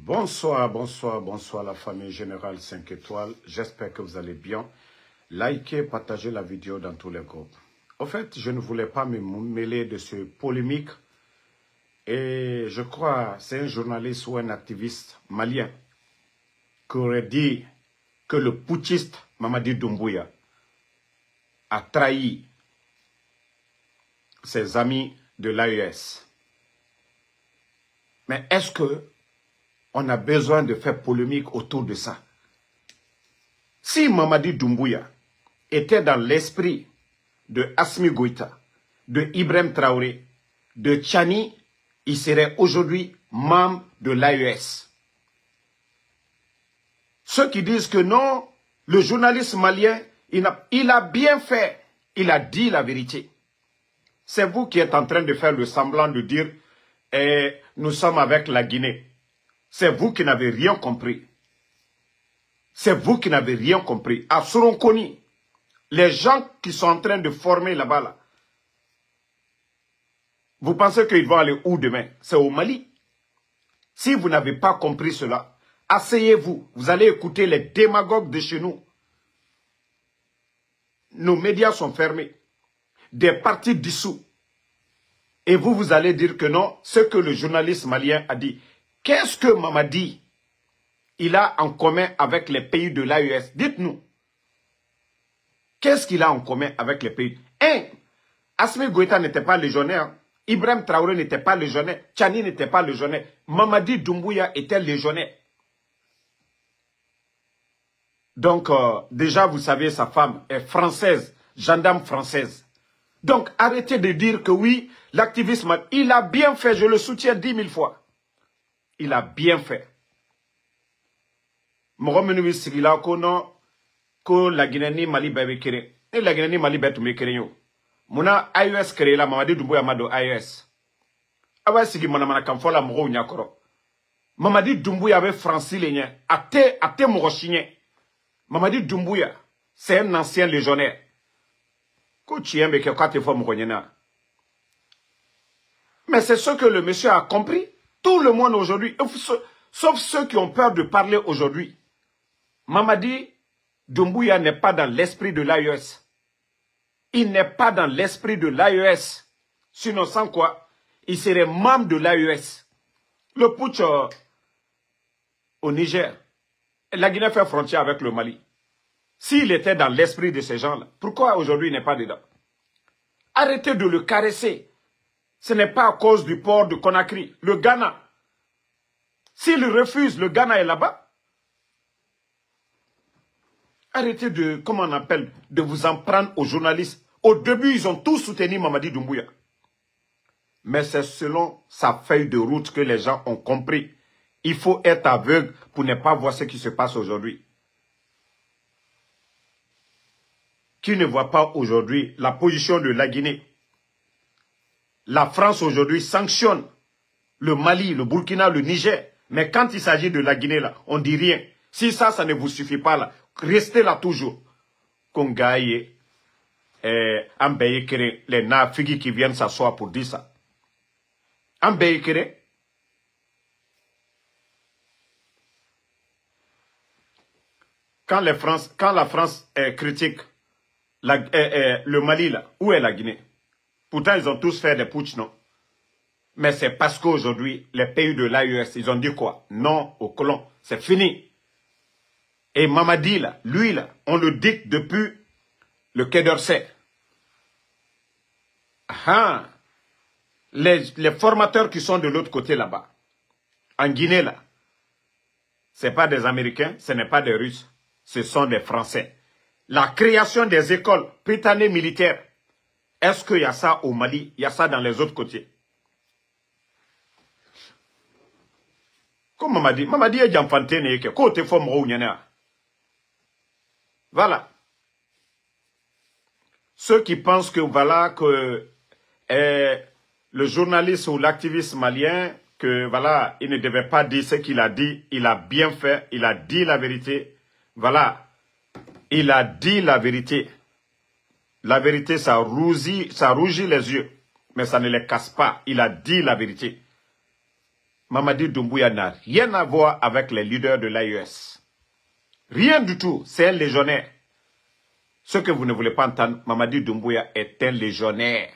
Bonsoir, bonsoir, bonsoir la famille Générale 5 étoiles. J'espère que vous allez bien. Likez, partagez la vidéo dans tous les groupes. En fait, je ne voulais pas me mêler de ce polémique. Et je crois que c'est un journaliste ou un activiste malien qui aurait dit que le putschiste Mamadi Doumbouya a trahi ses amis de l'AES. Mais est-ce que on a besoin de faire polémique autour de ça? Si Mamadi Doumbouya était dans l'esprit de Assimi Goïta, de Ibrahim Traoré, de Tchani, il serait aujourd'hui membre de l'AES. Ceux qui disent que non, le journaliste malien, il a bien fait, il a dit la vérité. C'est vous qui êtes en train de faire le semblant de dire nous sommes avec la Guinée. C'est vous qui n'avez rien compris. C'est vous qui n'avez rien compris. À Soronkoni, les gens qui sont en train de former là-bas, là, vous pensez qu'ils vont aller où demain? C'est au Mali. Si vous n'avez pas compris cela, asseyez-vous. Vous allez écouter les démagogues de chez nous. Nos médias sont fermés. Des partis dissous. Et vous allez dire que non, ce que le journaliste malien a dit. Qu'est-ce que Mamadi, il a en commun avec les pays de l'AES? Dites-nous. Qu'est-ce qu'il a en commun avec les pays? Assimi Goïta n'était pas légionnaire. Ibrahim Traoré n'était pas légionnaire. Tchani n'était pas légionnaire. Mamadi Doumbouya était légionnaire. Donc, déjà, vous savez, sa femme est française, gendarme française. Donc, arrêtez de dire que oui, l'activisme, il a bien fait, je le soutiens 10 000 fois. Il a bien fait. Mohamed Sigila kono ko la Guinée Mali bébé kéré. Et la Guinée Mali bébé tumé kéré yo. Mona AES créé la Mamadi Doumbouya mado AES. Awa sigi mana kamfola mro nyakoro. Mamadi Doumbouya avait franci les niens. Ate mro chigné. Mamadi Doumbouya, c'est un ancien légionnaire. Ko chien me ke kwate fo mro nyena. Mais c'est ce que le monsieur a compris. Tout le monde aujourd'hui, sauf ceux qui ont peur de parler aujourd'hui. Mamadi Doumbouya n'est pas dans l'esprit de l'AES. Il n'est pas dans l'esprit de l'AES. Sinon, sans quoi, il serait membre de l'AES. Le putsch au Niger, la Guinée fait frontière avec le Mali. S'il était dans l'esprit de ces gens-là, pourquoi aujourd'hui il n'est pas dedans? Arrêtez de le caresser. Ce n'est pas à cause du port de Conakry. Le Ghana. S'il refuse, le Ghana est là-bas. Arrêtez de, comment on appelle, de vous en prendre aux journalistes. Au début, ils ont tous soutenu Mamadi Doumbouya. Mais c'est selon sa feuille de route que les gens ont compris. Il faut être aveugle pour ne pas voir ce qui se passe aujourd'hui. Qui ne voit pas aujourd'hui la position de la Guinée? La France aujourd'hui sanctionne le Mali, le Burkina, le Niger. Mais quand il s'agit de la Guinée, là, on ne dit rien. Si ça ne vous suffit pas, là, restez là toujours. Kongaye, Ambeye les Nafigi qui viennent s'asseoir pour dire ça. Ambeye Kere. Quand la France critique le Mali, là, où est la Guinée? Pourtant, ils ont tous fait des putsch, non? Mais c'est parce qu'aujourd'hui, les pays de l'AES, ils ont dit quoi? Non aux colons. C'est fini. Et Mamadi, là, lui, là, on le dicte depuis le Quai d'Orsay. Ah, les formateurs qui sont de l'autre côté là-bas, en Guinée, là, ce n'est pas des Américains, ce n'est pas des Russes, ce sont des Français. La création des écoles britanniques militaires, est-ce qu'il y a ça au Mali? Il y a ça dans les autres côtés. Comme Mamadi est Jamfantene, côté forme voilà. Ceux qui pensent que voilà que le journaliste ou l'activiste malien, que voilà, il ne devait pas dire ce qu'il a dit, il a bien fait, il a dit la vérité. Voilà. Il a dit la vérité. La vérité, ça rougit les yeux, mais ça ne les casse pas. Il a dit la vérité. Mamadi Doumbouya n'a rien à voir avec les leaders de l'AES. Rien du tout. C'est un légionnaire. Ce que vous ne voulez pas entendre, Mamadi Doumbouya est un légionnaire.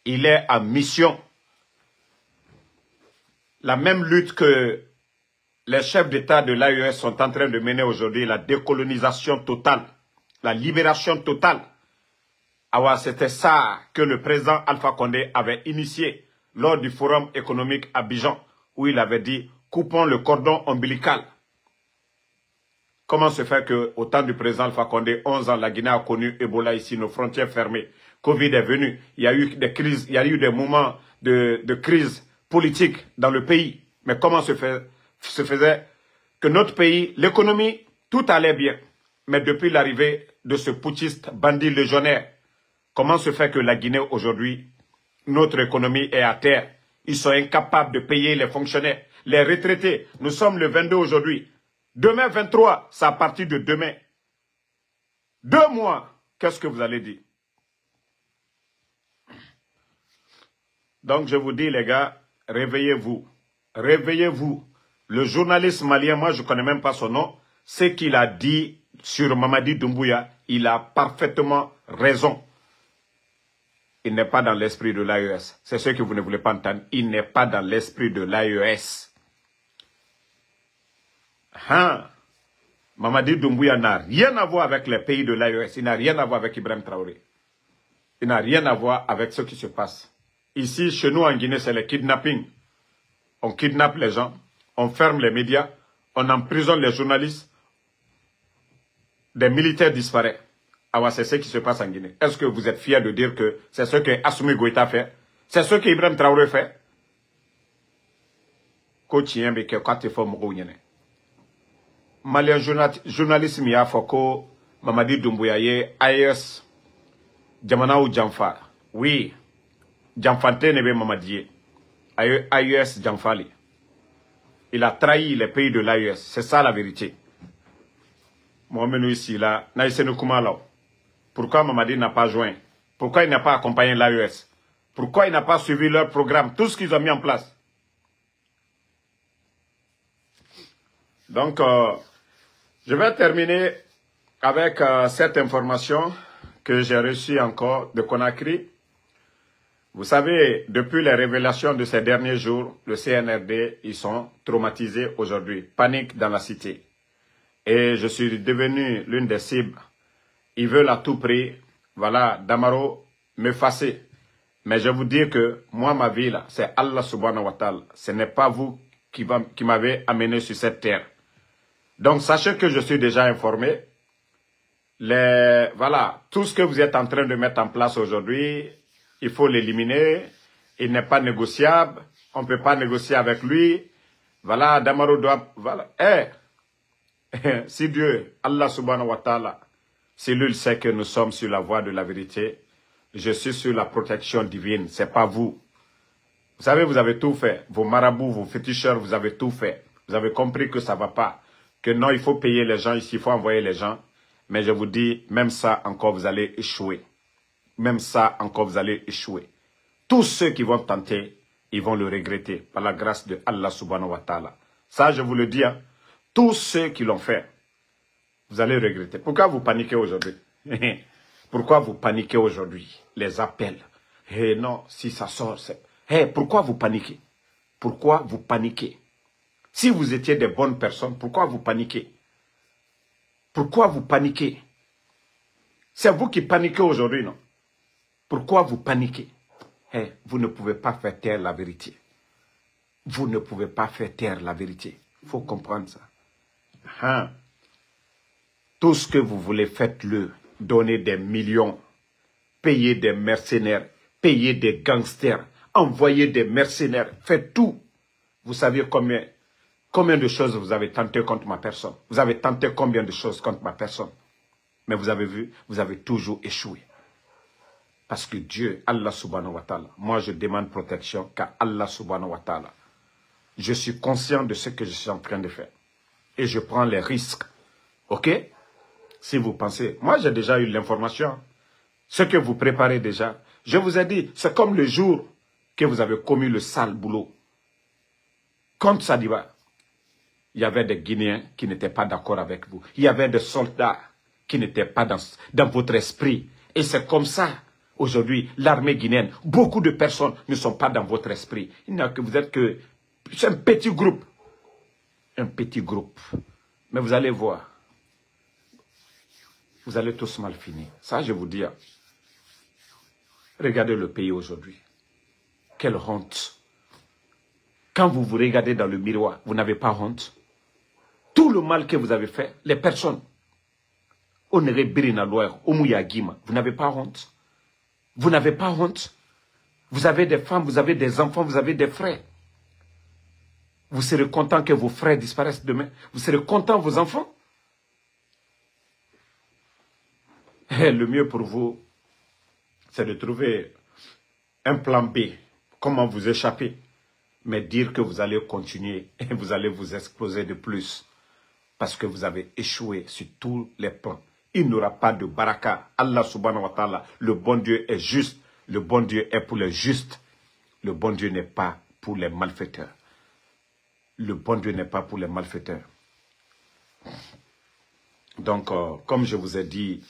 Il est en mission. La même lutte que les chefs d'État de l'AES sont en train de mener aujourd'hui, la décolonisation totale, la libération totale. Alors, c'était ça que le président Alpha Condé avait initié lors du forum économique à Abidjan, où il avait dit « coupons le cordon ombilical ». Comment se fait qu'au temps du président Alpha Condé, 11 ans, la Guinée a connu Ebola ici, nos frontières fermées. Covid est venu, il y a eu des crises, il y a eu des moments de crise politique dans le pays. Mais comment se faisait que notre pays, l'économie, tout allait bien. Mais depuis l'arrivée de ce putschiste bandit légionnaire, comment se fait que la Guinée aujourd'hui, notre économie est à terre? Ils sont incapables de payer les fonctionnaires, les retraités. Nous sommes le 22 aujourd'hui. Demain 23, c'est à partir de demain. 2 mois, qu'est-ce que vous allez dire? Donc je vous dis les gars, réveillez-vous. Réveillez-vous. Le journaliste malien, moi je ne connais même pas son nom, ce qu'il a dit sur Mamadi Doumbouya, il a parfaitement raison. Il n'est pas dans l'esprit de l'AES. C'est ce que vous ne voulez pas entendre. Il n'est pas dans l'esprit de l'AES. Mamadi Doumbouya n'a rien à voir avec les pays de l'AES. Il n'a rien à voir avec Ibrahim Traoré. Il n'a rien à voir avec ce qui se passe. Ici, chez nous en Guinée, c'est le kidnapping. On kidnappe les gens, on ferme les médias, on emprisonne les journalistes. Des militaires disparaissent. Alors, c'est ce qui se passe en Guinée. Est-ce que vous êtes fiers de dire que c'est ce que Assimi Goïta fait? C'est ce que Ibrahim Traoré fait? Malien journaliste Mia Foko, Mamadi Doumbouya, AES, Djamana ou Djamfa. Oui, Djamfante nebe Mamadi. AES Djamfali. Il a trahi les pays de l'AES. C'est ça la vérité. Moi-même ici, là, Naïsenu Kumalao. Pourquoi Mamadi n'a pas joint? Pourquoi il n'a pas accompagné l'AES? Pourquoi il n'a pas suivi leur programme? Tout ce qu'ils ont mis en place. Donc, je vais terminer avec cette information que j'ai reçue encore de Conakry. Vous savez, depuis les révélations de ces derniers jours, le CNRD, ils sont traumatisés aujourd'hui. Panique dans la cité. Et je suis devenu l'une des cibles. Ils veulent à tout prix, voilà, Damaro, m'effacer. Mais je vous dis que moi, ma vie, là, c'est Allah subhanahu wa ta'ala. Ce n'est pas vous qui m'avez amené sur cette terre. Donc, sachez que je suis déjà informé. Voilà, tout ce que vous êtes en train de mettre en place aujourd'hui, il faut l'éliminer. Il n'est pas négociable. On ne peut pas négocier avec lui. Voilà, Damaro doit... Voilà. Si Dieu, Allah subhanahu wa ta'ala, si lui sait que nous sommes sur la voie de la vérité, je suis sur la protection divine. Ce n'est pas vous. Vous savez, vous avez tout fait. Vos marabouts, vos féticheurs, vous avez tout fait. Vous avez compris que ça ne va pas. Que non, il faut payer les gens ici, il faut envoyer les gens. Mais je vous dis, même ça encore, vous allez échouer. Même ça encore, vous allez échouer. Tous ceux qui vont tenter, ils vont le regretter par la grâce de Allah subhanahu wa ta'ala. Ça, je vous le dis, hein. Tous ceux qui l'ont fait, vous allez regretter. Pourquoi vous paniquez aujourd'hui? Pourquoi vous paniquez aujourd'hui? Les appels. Non, si ça sort, c'est... pourquoi vous paniquez? Pourquoi vous paniquez? Si vous étiez des bonnes personnes, pourquoi vous paniquez? Pourquoi vous paniquez? C'est vous qui paniquez aujourd'hui, non? Pourquoi vous paniquez? Vous ne pouvez pas faire taire la vérité. Vous ne pouvez pas faire taire la vérité. Il faut comprendre ça. Tout ce que vous voulez, faites-le. Donnez des millions. Payez des mercenaires. Payez des gangsters. Envoyez des mercenaires. Faites tout. Vous savez combien de choses vous avez tenté contre ma personne. Vous avez tenté combien de choses contre ma personne. Mais vous avez vu, vous avez toujours échoué. Parce que Dieu, Allah subhanahu wa ta'ala, moi je demande protection qu'à Allah subhanahu wa ta'ala. Je suis conscient de ce que je suis en train de faire. Et je prends les risques. Ok? Si vous pensez, moi j'ai déjà eu l'information. Ce que vous préparez déjà. Je vous ai dit, c'est comme le jour que vous avez commis le sale boulot. contre Sadiba, il y avait des Guinéens qui n'étaient pas d'accord avec vous. Il y avait des soldats qui n'étaient pas dans votre esprit. Et c'est comme ça, aujourd'hui, l'armée guinéenne, beaucoup de personnes ne sont pas dans votre esprit. Il n'y a que vous êtes que... C'est un petit groupe. Un petit groupe. Mais vous allez voir. Vous allez tous mal finir. Ça, je vous dis. Regardez le pays aujourd'hui. Quelle honte. Quand vous vous regardez dans le miroir, vous n'avez pas honte. Tout le mal que vous avez fait, les personnes, vous n'avez pas honte. Vous n'avez pas honte. Vous avez des femmes, vous avez des enfants, vous avez des frères. Vous serez content que vos frères disparaissent demain. Vous serez content, vos enfants. Et le mieux pour vous, c'est de trouver un plan B. Comment vous échapper. Mais dire que vous allez continuer et vous allez vous exploser de plus. Parce que vous avez échoué sur tous les plans. Il n'y aura pas de baraka. Allah subhanahu wa ta'ala, le bon Dieu est juste. Le bon Dieu est pour les justes. Le bon Dieu n'est pas pour les malfaiteurs. Le bon Dieu n'est pas pour les malfaiteurs. Donc, comme je vous ai dit,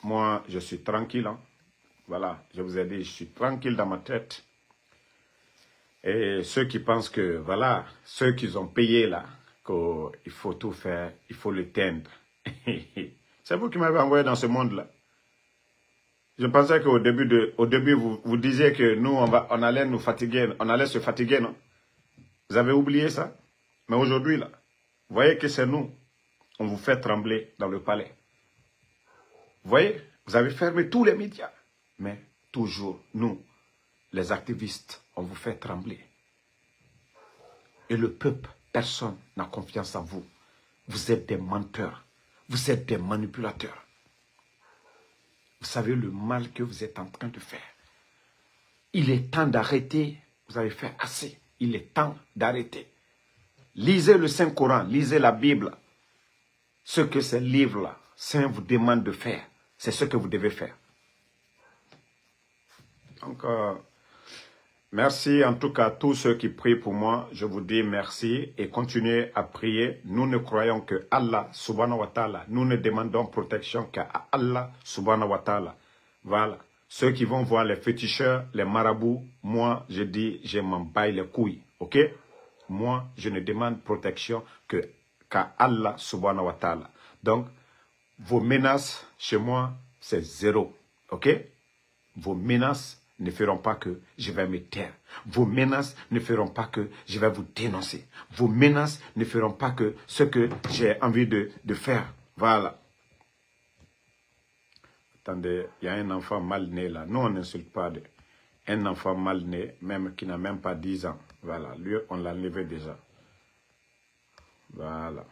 moi, je suis tranquille. Hein. Voilà, je vous ai dit, je suis tranquille dans ma tête. Et ceux qui pensent que, voilà, ceux qui ont payé là, qu'il faut tout faire, il faut le teindre. C'est vous qui m'avez envoyé dans ce monde-là. Je pensais qu'au début, vous disiez que nous, on allait nous fatiguer, on allait se fatiguer, non? Vous avez oublié ça? Mais aujourd'hui, là, vous voyez que c'est nous. On vous fait trembler dans le palais. Vous voyez? Vous avez fermé tous les médias. Mais toujours, nous, les activistes, on vous fait trembler. Et le peuple, personne n'a confiance en vous. Vous êtes des menteurs. Vous êtes des manipulateurs. Vous savez le mal que vous êtes en train de faire. Il est temps d'arrêter. Vous avez fait assez. Il est temps d'arrêter. Lisez le Saint-Coran, lisez la Bible. Ce que ces livres-là, Saint vous demande de faire, c'est ce que vous devez faire. Donc, merci en tout cas à tous ceux qui prient pour moi. Je vous dis merci et continuez à prier. Nous ne croyons que Allah subhanahu wa ta'ala. Nous ne demandons protection qu'à Allah subhanahu wa ta'ala. Voilà. Ceux qui vont voir les féticheurs, les marabouts, moi je dis je m'en baille les couilles. Ok? Moi je ne demande protection qu'à Allah subhanahu wa ta'ala. Donc vos menaces chez moi c'est zéro. Ok? Vos menaces ne feront pas que je vais me taire. Vos menaces ne feront pas que je vais vous dénoncer. Vos menaces ne feront pas que ce que j'ai envie de faire. Voilà. Attendez, il y a un enfant mal né là. Nous, on n'insulte pas un enfant mal né, même qui n'a même pas 10 ans. Voilà, lui, on l'a enlevé déjà. Voilà.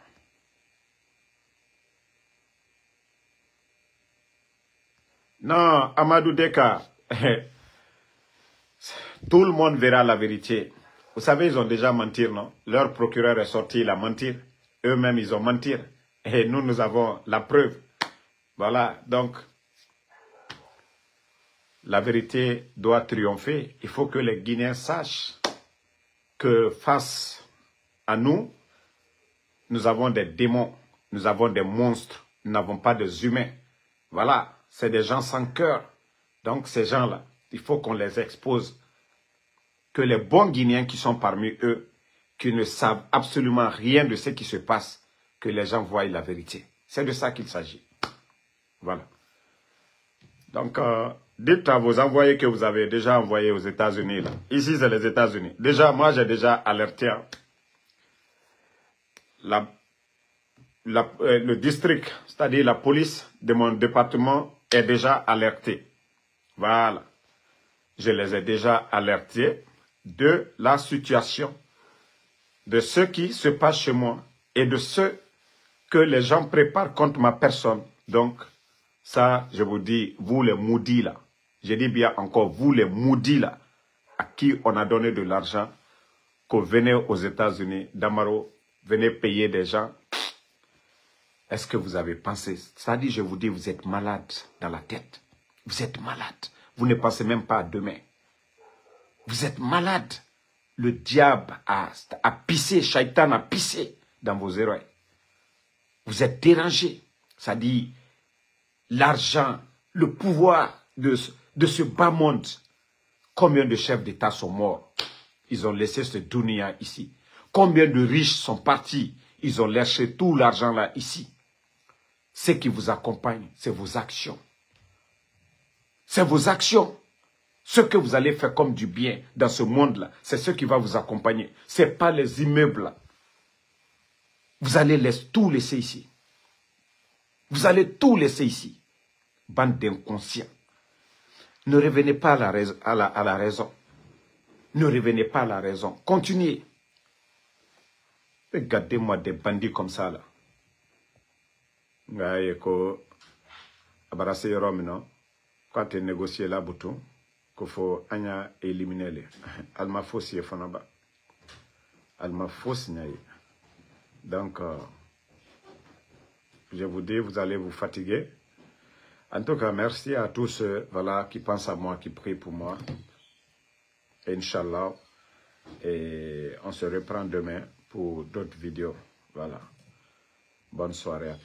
Non, Amadou Deka, tout le monde verra la vérité. Vous savez, ils ont déjà menti, non? Leur procureur est sorti, il a menti. Eux-mêmes, ils ont menti. Et nous, nous avons la preuve. Voilà, donc, la vérité doit triompher. Il faut que les Guinéens sachent que face à nous, nous avons des démons, nous avons des monstres, nous n'avons pas des humains. Voilà, c'est des gens sans cœur. Donc, ces gens-là, il faut qu'on les expose. Que les bons Guinéens qui sont parmi eux, qui ne savent absolument rien de ce qui se passe, que les gens voient la vérité. C'est de ça qu'il s'agit. Voilà. Donc, dites à vos envoyés que vous avez déjà envoyés aux États-Unis. Ici, c'est les États-Unis. Déjà, moi, j'ai déjà alerté. Le district, c'est-à-dire la police de mon département, est déjà alertée. Voilà. Je les ai déjà alertés de la situation, de ce qui se passe chez moi et de ce que les gens préparent contre ma personne. Donc, ça, je vous dis, vous les maudits là, je dis bien encore, vous les maudits là, à qui on a donné de l'argent, que venez aux États-Unis, Damaro, venez payer des gens. Est-ce que vous avez pensé? C'est-à-dire, je vous dis, vous êtes malade dans la tête. Vous êtes malade. Vous ne pensez même pas à demain. Vous êtes malade. Le diable a pissé, Shaitan a pissé dans vos oreilles. Vous êtes dérangés. Ça dit l'argent, le pouvoir de ce bas monde. Combien de chefs d'État sont morts? Ils ont laissé ce dunya ici. Combien de riches sont partis? Ils ont lâché tout l'argent là ici. Ce qui vous accompagne, c'est vos actions. C'est vos actions. Ce que vous allez faire comme du bien dans ce monde-là, c'est ce qui va vous accompagner. Ce n'est pas les immeubles là. Vous allez tout laisser ici. Vous allez tout laisser ici. Bande d'inconscients. Ne revenez pas à la raison. Ne revenez pas à la raison. Continuez. Regardez-moi des bandits comme ça là. Quand tu négocies là, bouton, qu'il faut éliminer les. Alma fausse fanaba. Alma fausse naïe. Donc, je vous dis, vous allez vous fatiguer. En tout cas, merci à tous ceux voilà, qui pensent à moi, qui prient pour moi. Inch'Allah. Et on se reprend demain pour d'autres vidéos. Voilà. Bonne soirée à tous.